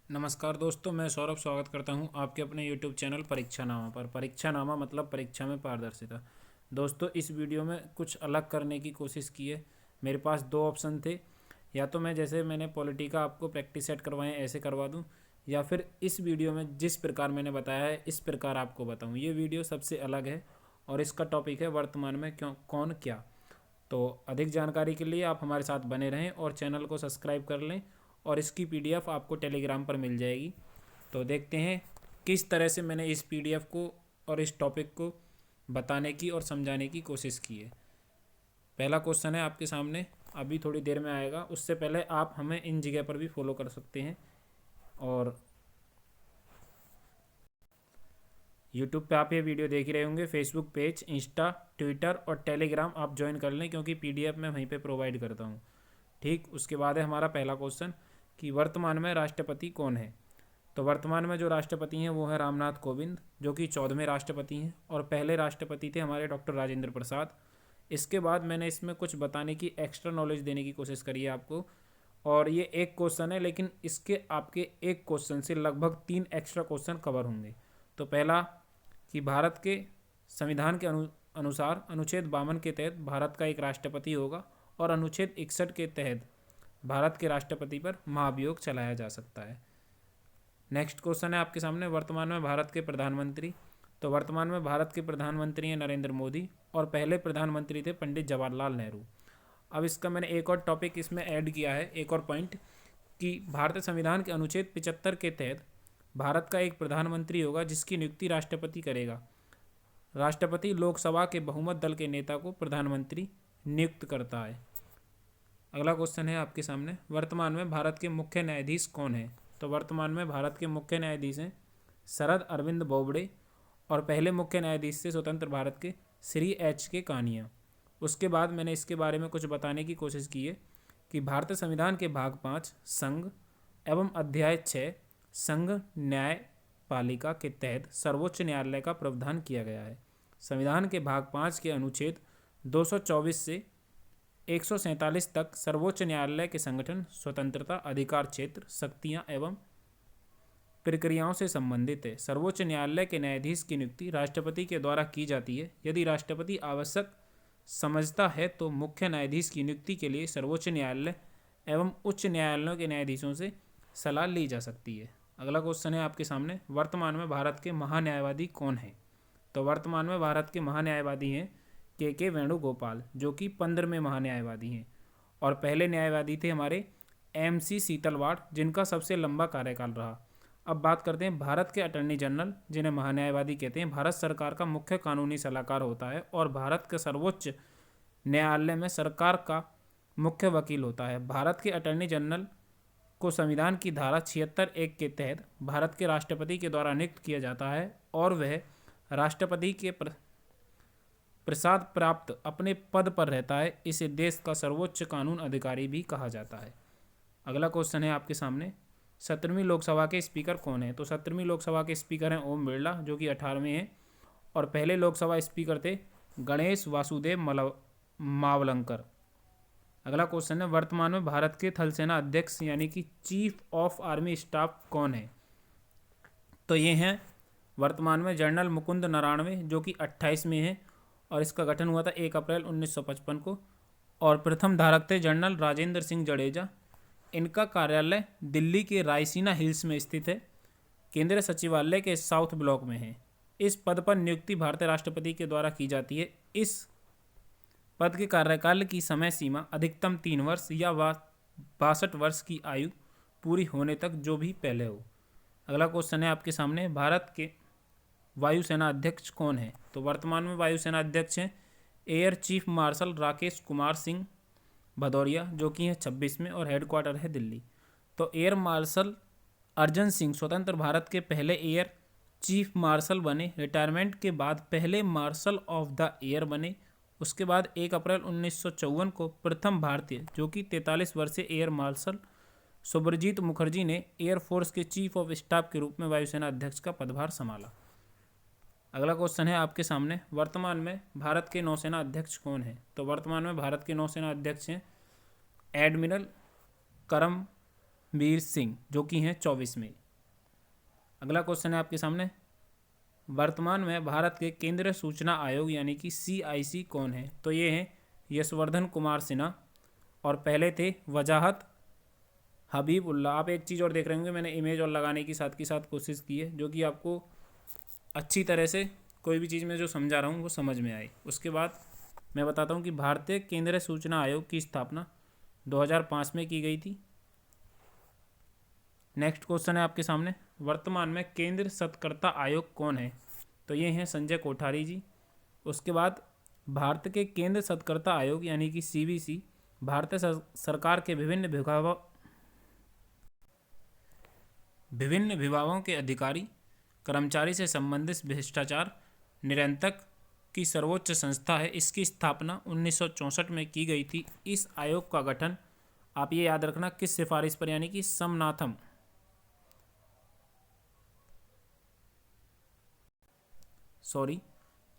नमस्कार दोस्तों, मैं सौरभ स्वागत करता हूं आपके अपने YouTube चैनल परीक्षा नामा पर। परीक्षा नामा मतलब परीक्षा में पारदर्शिता। दोस्तों, इस वीडियो में कुछ अलग करने की कोशिश की है। मेरे पास दो ऑप्शन थे, या तो मैं जैसे मैंने पॉलिटी का आपको प्रैक्टिस सेट करवाएं ऐसे करवा दूं, या फिर इस वीडियो में जिस प्रकार मैंने बताया है इस प्रकार आपको बताऊँ। ये वीडियो सबसे अलग है और इसका टॉपिक है वर्तमान में क्यों कौन क्या। तो अधिक जानकारी के लिए आप हमारे साथ बने रहें और चैनल को सब्सक्राइब कर लें, और इसकी पीडीएफ आपको टेलीग्राम पर मिल जाएगी। तो देखते हैं किस तरह से मैंने इस पीडीएफ को और इस टॉपिक को बताने की और समझाने की कोशिश की है। पहला क्वेश्चन है आपके सामने, अभी थोड़ी देर में आएगा। उससे पहले आप हमें इन जगह पर भी फॉलो कर सकते हैं, और यूट्यूब पे आप ये वीडियो देख ही रहे होंगे। फेसबुक पेज, इंस्टा, ट्विटर और टेलीग्राम आप ज्वाइन कर लें, क्योंकि पीडीएफ मैं वहीं पे प्रोवाइड करता हूँ। ठीक, उसके बाद है हमारा पहला क्वेश्चन कि वर्तमान में राष्ट्रपति कौन है। तो वर्तमान में जो राष्ट्रपति हैं वो है रामनाथ कोविंद, जो कि 14वें राष्ट्रपति हैं, और पहले राष्ट्रपति थे हमारे डॉक्टर राजेंद्र प्रसाद। इसके बाद मैंने इसमें कुछ बताने की, एक्स्ट्रा नॉलेज देने की कोशिश करी है आपको। और ये एक क्वेश्चन है, लेकिन इसके आपके एक क्वेश्चन से लगभग 3 एक्स्ट्रा क्वेश्चन कवर होंगे। तो पहला कि भारत के संविधान के अनुसार अनुच्छेद 52 के तहत भारत का एक राष्ट्रपति होगा, और अनुच्छेद 61 के तहत भारत के राष्ट्रपति पर महाभियोग चलाया जा सकता है। नेक्स्ट क्वेश्चन है आपके सामने, वर्तमान में भारत के प्रधानमंत्री। तो वर्तमान में भारत के प्रधानमंत्री हैं नरेंद्र मोदी, और पहले प्रधानमंत्री थे पंडित जवाहरलाल नेहरू। अब इसका मैंने एक और टॉपिक इसमें ऐड किया है, एक और पॉइंट, कि भारतीय संविधान के अनुच्छेद 75 के तहत भारत का एक प्रधानमंत्री होगा जिसकी नियुक्ति राष्ट्रपति करेगा। राष्ट्रपति लोकसभा के बहुमत दल के नेता को प्रधानमंत्री नियुक्त करता है। अगला क्वेश्चन है आपके सामने, वर्तमान में भारत के मुख्य न्यायाधीश कौन है। तो वर्तमान में भारत के मुख्य न्यायाधीश हैं शरद अरविंद बोबडे, और पहले मुख्य न्यायाधीश से स्वतंत्र भारत के श्री एच के कानिया। उसके बाद मैंने इसके बारे में कुछ बताने की कोशिश की है कि भारतीय संविधान के भाग 5 संघ एवं अध्याय 6 संघ न्यायपालिका के तहत सर्वोच्च न्यायालय का प्रावधान किया गया है। संविधान के भाग 5 के अनुच्छेद 224 से 147 तक सर्वोच्च न्यायालय के संगठन, स्वतंत्रता, अधिकार क्षेत्र, शक्तियां एवं प्रक्रियाओं से संबंधित है। सर्वोच्च न्यायालय के न्यायाधीश की नियुक्ति राष्ट्रपति के द्वारा की जाती है। यदि राष्ट्रपति आवश्यक समझता है तो मुख्य न्यायाधीश की नियुक्ति के लिए सर्वोच्च न्यायालय एवं उच्च न्यायालयों के न्यायाधीशों से सलाह ली जा सकती है। अगला क्वेश्चन है आपके सामने, वर्तमान में भारत के महान्यायवादी कौन है। तो वर्तमान में भारत के महान्यायवादी हैं के वेणुगोपाल, जो कि 15वें महान्यायवादी हैं, और पहले न्यायवादी थे हमारे MC सीतलवाड़, जिनका सबसे लंबा कार्यकाल रहा। अब बात करते हैं भारत के अटॉर्नी जनरल, जिन्हें महान्यायवादी कहते हैं। भारत सरकार का मुख्य कानूनी सलाहकार होता है, और भारत के सर्वोच्च न्यायालय में सरकार का मुख्य वकील होता है। भारत के अटॉर्नी जनरल को संविधान की धारा 76(1) के तहत भारत के राष्ट्रपति के द्वारा नियुक्त किया जाता है, और वह राष्ट्रपति के प्रसाद प्राप्त अपने पद पर रहता है। इसे देश का सर्वोच्च कानून अधिकारी भी कहा जाता है। अगला क्वेश्चन है आपके सामने, 17वीं लोकसभा के स्पीकर कौन है। तो 17वीं लोकसभा के स्पीकर हैं ओम बिरला, जो कि 18वें हैं, और पहले लोकसभा स्पीकर थे गणेश वासुदेव मावलंकर। अगला क्वेश्चन है, वर्तमान में भारत के थल सेना अध्यक्ष यानी कि चीफ ऑफ आर्मी स्टाफ कौन है। तो ये हैं वर्तमान में जनरल मुकुंद नराणवे, जो कि 28 में हैं, और इसका गठन हुआ था 1 अप्रैल 1955 को। और प्रथम धारक थे जनरल राजेंद्र सिंह जडेजा। इनका कार्यालय दिल्ली के रायसीना हिल्स में स्थित है। केंद्रीय सचिवालय के साउथ ब्लॉक में है। इस पद पर नियुक्ति भारतीय राष्ट्रपति के द्वारा की जाती है। इस पद के कार्यकाल की समय सीमा अधिकतम 3 वर्ष या 62 वर्ष की आयु पूरी होने तक, जो भी पहले हो। अगला क्वेश्चन है आपके सामने, भारत के वायुसेना अध्यक्ष कौन है। तो वर्तमान में वायुसेना अध्यक्ष हैं air chief marshal Rakesh Kumar Singh Bhadauria, जो कि हैं 26 में, और हेडक्वार्टर है दिल्ली। तो एयर मार्शल अर्जन सिंह स्वतंत्र भारत के पहले एयर चीफ मार्शल बने। रिटायरमेंट के बाद पहले मार्शल ऑफ द एयर बने। उसके बाद 1 अप्रैल 1954 को प्रथम भारतीय, जो कि 43 वर्षीय एयर मार्शल सुब्रजीत मुखर्जी ने एयरफोर्स के चीफ ऑफ स्टाफ के रूप में वायुसेना अध्यक्ष का पदभार संभाला। अगला क्वेश्चन है आपके सामने, वर्तमान में भारत के नौसेना अध्यक्ष कौन है। तो वर्तमान में भारत के नौसेना अध्यक्ष हैं एडमिरल करम वीर सिंह, जो कि हैं 24वें। अगला क्वेश्चन है आपके सामने, वर्तमान में भारत के केंद्रीय सूचना आयोग यानी कि CIC कौन है? तो ये हैं यशवर्धन कुमार सिन्हा, और पहले थे वजाहत हबीबुल्ला। आप एक चीज़ और देख रहे होंगे, मैंने इमेज और लगाने की साथ कोशिश की है, जो कि आपको अच्छी तरह से कोई भी चीज़ मैं जो समझा रहा हूँ वो समझ में आए। उसके बाद मैं बताता हूँ कि भारतीय केंद्रीय सूचना आयोग की स्थापना 2005 में की गई थी। नेक्स्ट क्वेश्चन है आपके सामने, वर्तमान में केंद्र सत्कर्ता आयोग कौन है? तो ये हैं संजय कोठारी जी। उसके बाद भारत के केंद्र सत्कर्ता आयोग यानी कि CBC भारतीय सरकार के विभिन्न विभागों के अधिकारी कर्मचारी से संबंधित भ्रष्टाचार नियंत्रण की सर्वोच्च संस्था है। इसकी स्थापना 1964 में की गई थी। इस आयोग का गठन, आप ये याद रखना, किस सिफारिश पर, यानी कि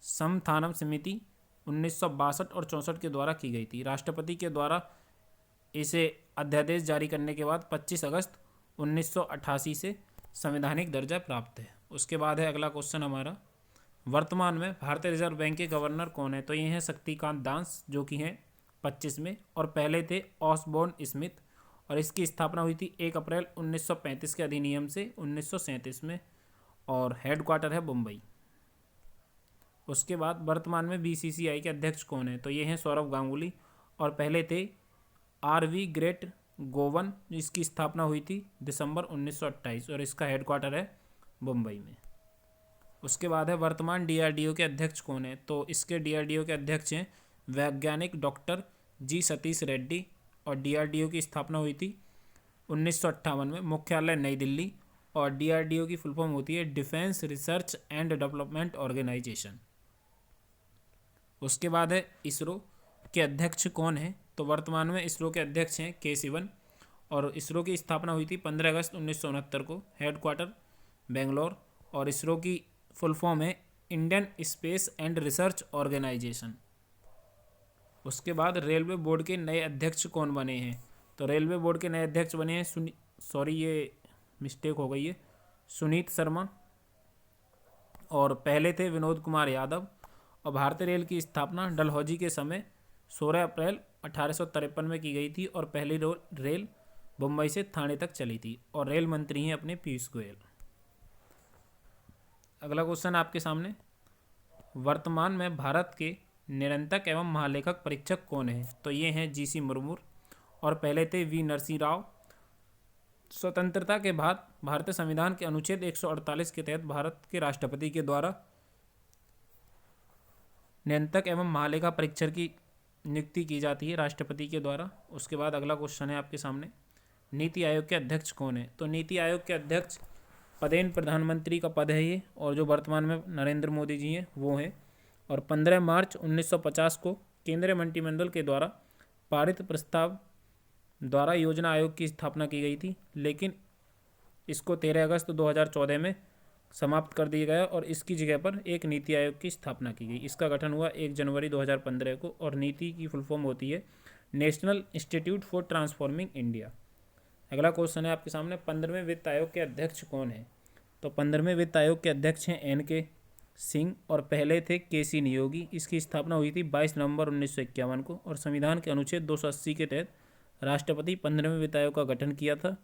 समथानम समिति 1962 और 64 के द्वारा की गई थी। राष्ट्रपति के द्वारा इसे अध्यादेश जारी करने के बाद 25 अगस्त 1988 से संवैधानिक दर्जा प्राप्त है। उसके बाद है अगला क्वेश्चन हमारा, वर्तमान में भारतीय रिजर्व बैंक के गवर्नर कौन है? तो ये हैं शक्तिकांत दास, जो कि हैं 25 में, और पहले थे ऑसबोर्न स्मिथ, और इसकी स्थापना हुई थी 1 अप्रैल 1935 के अधिनियम से 1937 में, और हेडक्वार्टर है मुंबई। उसके बाद वर्तमान में BCCI के अध्यक्ष कौन है? तो ये हैं सौरभ गांगुली, और पहले थे RV ग्रेट गोवन, जिसकी स्थापना हुई थी दिसंबर 1928, और इसका हेडक्वार्टर है मुंबई में। उसके बाद है वर्तमान DRDO के अध्यक्ष कौन है? तो इसके DRDO के अध्यक्ष हैं वैज्ञानिक डॉक्टर G सतीश रेड्डी, और DRDO की स्थापना हुई थी 1958 में, मुख्यालय नई दिल्ली, और DRDO की फुल फॉर्म होती है defence research and development organisation. उसके बाद है इसरो के अध्यक्ष कौन है? तो वर्तमान में इसरो के अध्यक्ष हैं के सिवन, और इसरो की स्थापना हुई थी 15 अगस्त 1969 को, हेडक्वार्टर बेंगलोर, और इसरो की फुल फॉर्म है Indian space and research organisation. उसके बाद रेलवे बोर्ड के नए अध्यक्ष कौन बने हैं? तो रेलवे बोर्ड के नए अध्यक्ष बने हैं ये मिस्टेक हो गई है, सुनीत शर्मा, और पहले थे विनोद कुमार यादव, और भारतीय रेल की स्थापना डलहौजी के समय 16 अप्रैल 1853 में की गई थी, और पहली रेल मुंबई से ठाणे तक चली थी, और रेल मंत्री हैं अपने पीयूष गोयल। अगला क्वेश्चन आपके सामने, वर्तमान में भारत के निरंतक एवं महालेखक परीक्षक कौन है? तो ये हैं GC मुर्मू, और पहले थे V नरसिंह राव। स्वतंत्रता के बाद भारतीय संविधान के अनुच्छेद 148 के तहत भारत के राष्ट्रपति के द्वारा नियंत्रक एवं महालेखा परीक्षक की नियुक्ति की जाती है राष्ट्रपति के द्वारा। उसके बाद अगला क्वेश्चन है आपके सामने, नीति आयोग के अध्यक्ष कौन है? तो नीति आयोग के अध्यक्ष पदेन प्रधानमंत्री का पद है ये, और जो वर्तमान में नरेंद्र मोदी जी हैं वो हैं, और 15 मार्च 1950 को केंद्रीय मंत्रिमंडल के द्वारा पारित प्रस्ताव द्वारा योजना आयोग की स्थापना की गई थी, लेकिन इसको 13 अगस्त 2014 में समाप्त कर दिया गया, और इसकी जगह पर एक नीति आयोग की स्थापना की गई। इसका गठन हुआ 1 जनवरी 2015 को, और नीति की फुल फॉर्म होती है national institute for transforming India. अगला क्वेश्चन है आपके सामने, 15वें वित्त आयोग के अध्यक्ष कौन है? तो 15वें वित्त आयोग के अध्यक्ष हैं NK सिंह, और पहले थे KC नियोगी। इसकी स्थापना हुई थी 22 नवंबर 1951 को, और संविधान के अनुच्छेद 280 के तहत राष्ट्रपति 15वें वित्त आयोग का गठन किया था,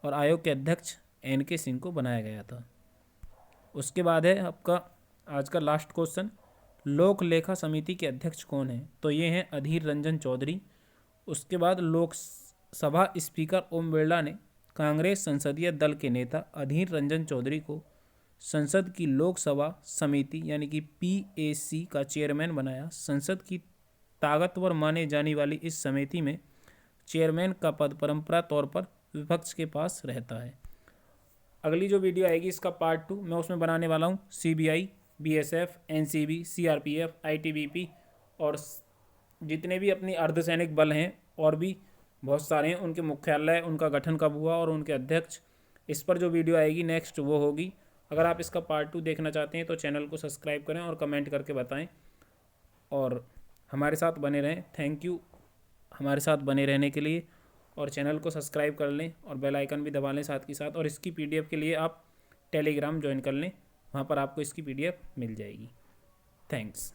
और आयोग के अध्यक्ष NK सिंह को बनाया गया था। उसके बाद है आपका आज का लास्ट क्वेश्चन, लोक लेखा समिति के अध्यक्ष कौन है? तो ये हैं अधीर रंजन चौधरी। उसके बाद लोकसभा स्पीकर ओम बिरला ने कांग्रेस संसदीय दल के नेता अधीर रंजन चौधरी को संसद की लोकसभा समिति यानी कि PAC का चेयरमैन बनाया। संसद की ताकतवर माने जाने वाली इस समिति में चेयरमैन का पद परंपरा तौर पर विपक्ष के पास रहता है। अगली जो वीडियो आएगी इसका पार्ट 2 मैं उसमें बनाने वाला हूँ CBI, BSF, NCB, CRPF, ITBP और जितने भी अपनी अर्धसैनिक बल हैं और भी बहुत सारे हैं, उनके मुख्यालय, उनका गठन कब हुआ और उनके अध्यक्ष, इस पर जो वीडियो आएगी नेक्स्ट वो होगी। अगर आप इसका पार्ट 2 देखना चाहते हैं तो चैनल को सब्सक्राइब करें और कमेंट करके बताएं और हमारे साथ बने रहें। थैंक यू हमारे साथ बने रहने के लिए। और चैनल को सब्सक्राइब कर लें और बेल आइकन भी दबा लें साथ के साथ। और इसकी पीडीएफ के लिए आप टेलीग्राम ज्वाइन कर लें, वहाँ पर आपको इसकी पीडीएफ मिल जाएगी। थैंक्स।